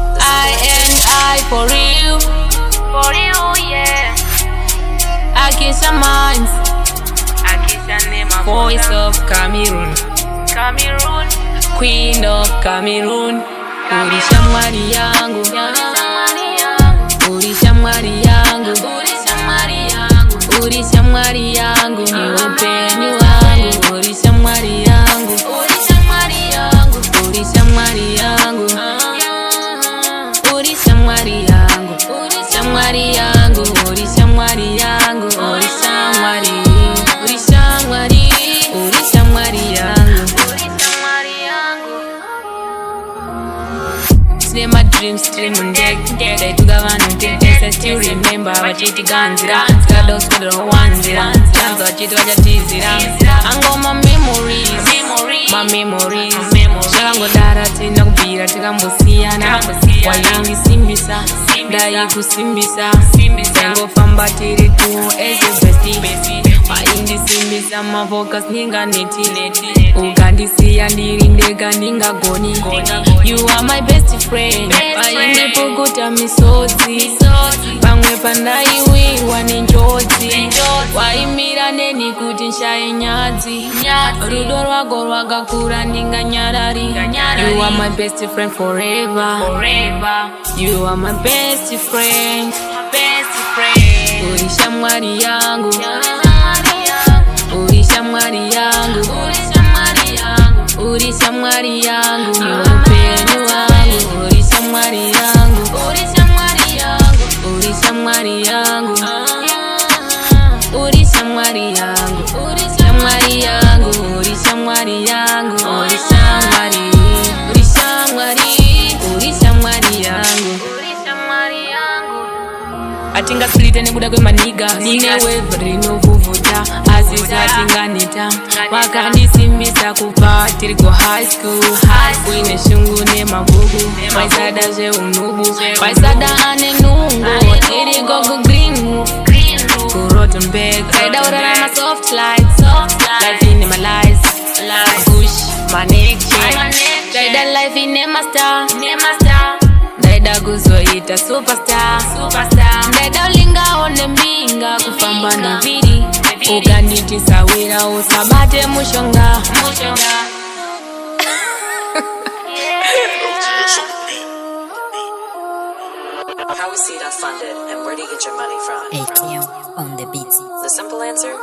I for real, yeah. Akisha Minds, voice of Cameroon, queen of Cameroon. Ulisha mwari yangu, ulisha mwari yangu, ulisha mwari yangu, ni upenyu wangu. Ulisha mwari yangu, ulisha mwari yangu, ulisha mwari yangu, ulisha mwari yangu, ulisha mwari yangu, ulisha mwari yangu, ulisha mwari, ulisha mwari, ulisha mwari yangu. Today my dreams stream on deck. They took a one and take this. I still remember what it guns. Skados for the ones. Dance what it was a teasy. Ango my memories. My memories. Shalango dara tina kubira tika mbosiana. Walingi simbisa. Dai kusimbisa. Sengo famba tiri tu eze besti. Waindi simbisa ma focus ninga neti. Ugandisi andiri ndega ninga goni. You are my best friend. Waindi pukuta misozi. Bangwe pandai wiwa ni njozi. Waimira neni kuti nshaye nyazi. Rudo rwago rwagakura ninga nyarari. You are my best friend forever. You are my best friend. Ulisha mwari yangu, ulisha mwari yangu, ulisha mwari yangu, ni upenyu wangu. Ulisha mwari yangu, ulisha mwari yangu, ulisha mwari yangu, ulisha mwari yangu, ulisha mwari yangu, ulisha mwari yangu, ulisha mwari, ulisha mwari, ulisha mwari yangu. Atinga split and buda kwe maniga. Nine wevri no vuvuta. Aziza tinganita. Wakandi simbisa kupa. Tiriko high school. Wine shungu ne mabugu. Waisada je unubu. Waisada ane nungo. Tiriko go green. Kuroton beg. Saida urara ma soft light. Life in my lies. Push my neck check. Saida life in my star. Daida guzoita superstar. Daida ulinga one mbinga kufamba na vidi. Uganditi sawira usabate mushonga. How is CETA funded and where do you get your money from? ATM on the beat. The simple answer?